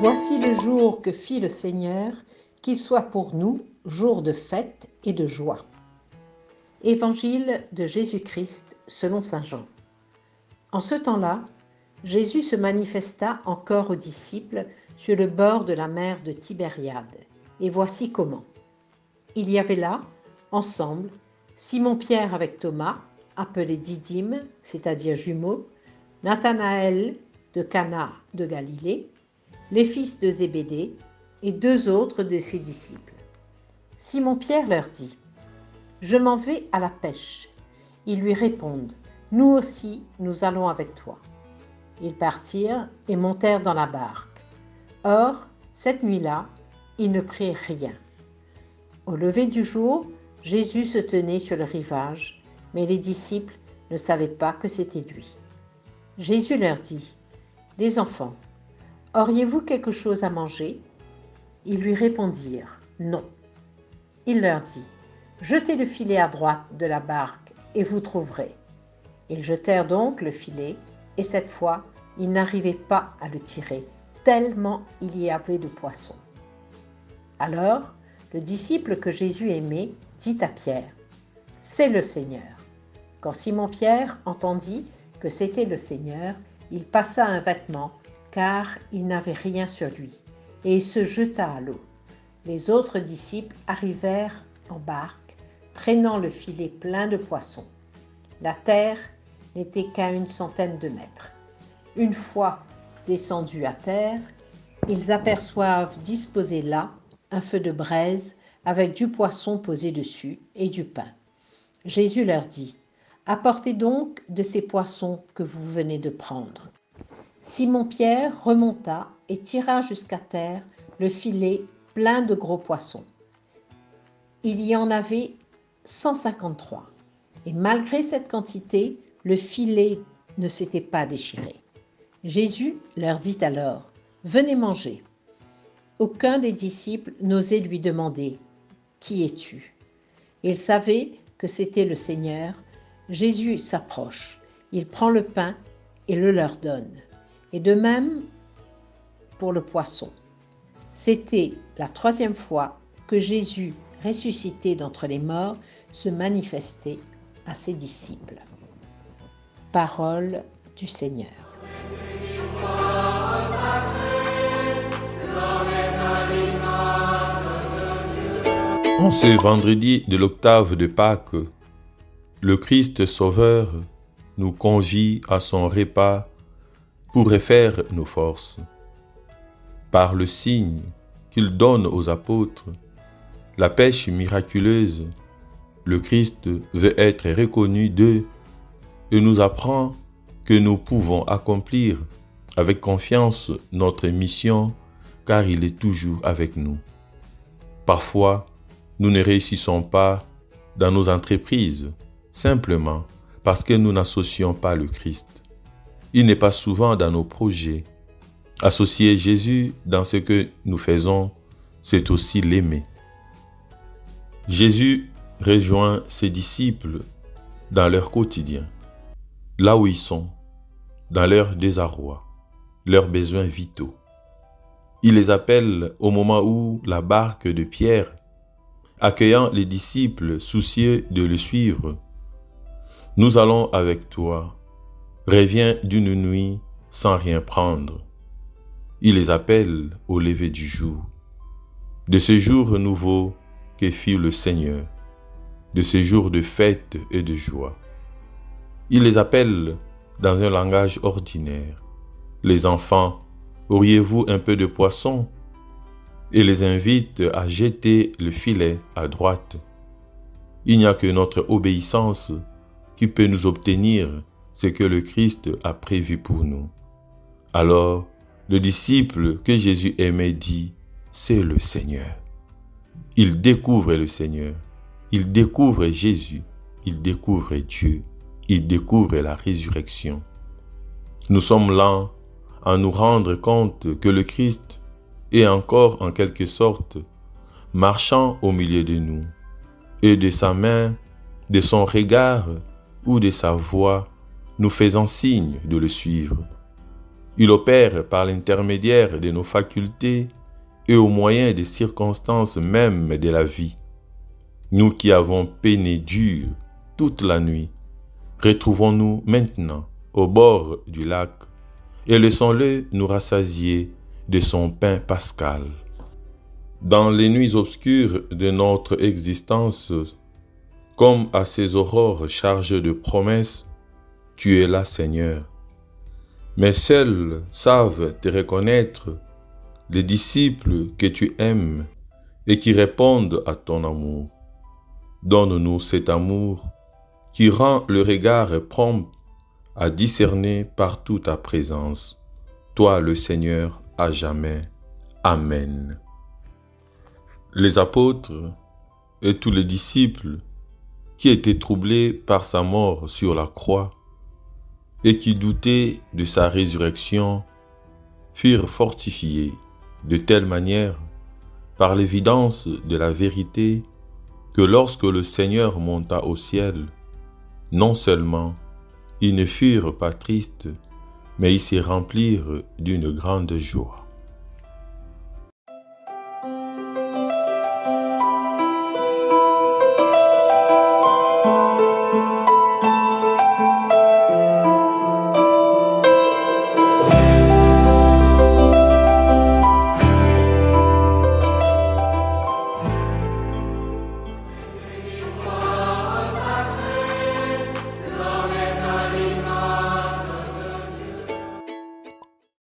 Voici le jour que fit le Seigneur, qu'il soit pour nous jour de fête et de joie. Évangile de Jésus-Christ selon saint Jean. En ce temps-là, Jésus se manifesta encore aux disciples sur le bord de la mer de Tibériade. Et voici comment. Il y avait là, ensemble, Simon-Pierre avec Thomas, appelé Didyme, c'est-à-dire jumeaux, Nathanaël de Cana de Galilée, les fils de Zébédée et deux autres de ses disciples. Simon-Pierre leur dit : « Je m'en vais à la pêche. » Ils lui répondent : « Nous aussi, nous allons avec toi. » Ils partirent et montèrent dans la barque. Or, cette nuit-là, ils ne prirent rien. Au lever du jour, Jésus se tenait sur le rivage, mais les disciples ne savaient pas que c'était lui. Jésus leur dit : « Les enfants, auriez-vous quelque chose à manger ? » Ils lui répondirent : « Non. » Il leur dit : « Jetez le filet à droite de la barque et vous trouverez. » Ils jetèrent donc le filet, et cette fois, ils n'arrivaient pas à le tirer, tellement il y avait de poissons. Alors, le disciple que Jésus aimait dit à Pierre : « C'est le Seigneur. » Quand Simon-Pierre entendit que c'était le Seigneur, il passa un vêtement, car il n'avait rien sur lui, et il se jeta à l'eau. Les autres disciples arrivèrent en barque, traînant le filet plein de poissons. La terre n'était qu'à 100 mètres. Une fois descendus à terre, ils aperçoivent disposé là un feu de braise avec du poisson posé dessus et du pain. Jésus leur dit : « Apportez donc de ces poissons que vous venez de prendre. » Simon-Pierre remonta et tira jusqu'à terre le filet plein de gros poissons. Il y en avait 153, et malgré cette quantité, le filet ne s'était pas déchiré. Jésus leur dit alors : « Venez manger. » Aucun des disciples n'osait lui demander : « Qui es-tu » Il savait que c'était le Seigneur. Jésus s'approche, il prend le pain et le leur donne. Et de même pour le poisson. C'était la 3e fois que Jésus, ressuscité d'entre les morts, se manifestait à ses disciples. Parole du Seigneur. En ce vendredi de l'octave de Pâques, le Christ Sauveur nous convie à son repas pour refaire nos forces. Par le signe qu'il donne aux apôtres, la pêche miraculeuse, le Christ veut être reconnu d'eux et nous apprend que nous pouvons accomplir avec confiance notre mission car il est toujours avec nous. Parfois, nous ne réussissons pas dans nos entreprises simplement parce que nous n'associons pas le Christ. Il n'est pas souvent dans nos projets. Associer Jésus dans ce que nous faisons, c'est aussi l'aimer. Jésus rejoint ses disciples dans leur quotidien, là où ils sont, dans leur désarroi, leurs besoins vitaux. Il les appelle au moment où la barque de Pierre, accueillant les disciples soucieux de le suivre, « Nous allons avec toi. Reviens d'une nuit sans rien prendre. » Il les appelle au lever du jour. De ce jour nouveau que fit le Seigneur, de ce jour de fête et de joie. Il les appelle dans un langage ordinaire. Les enfants, auriez-vous un peu de poisson ? Et les invite à jeter le filet à droite. Il n'y a que notre obéissance qui peut nous obtenir ce que le Christ a prévu pour nous. Alors, le disciple que Jésus aimait dit : « C'est le Seigneur. » Il découvre le Seigneur, il découvre Jésus, il découvre Dieu, il découvre la résurrection. Nous sommes là à nous rendre compte que le Christ est encore en quelque sorte marchant au milieu de nous, et de sa main, de son regard ou de sa voix, nous faisant signe de le suivre. Il opère par l'intermédiaire de nos facultés et au moyen des circonstances mêmes de la vie. Nous qui avons peiné dur toute la nuit, retrouvons-nous maintenant au bord du lac et laissons-le nous rassasier de son pain pascal. Dans les nuits obscures de notre existence, comme à ces aurores chargées de promesses, tu es là, Seigneur. Mais seuls savent te reconnaître les disciples que tu aimes et qui répondent à ton amour. Donne-nous cet amour qui rend le regard prompt à discerner partout ta présence. Toi, le Seigneur, à jamais. Amen. Les apôtres et tous les disciples qui étaient troublés par sa mort sur la croix et qui doutaient de sa résurrection furent fortifiés de telle manière par l'évidence de la vérité que lorsque le Seigneur monta au ciel, non seulement ils ne furent pas tristes, mais ils se remplirent d'une grande joie.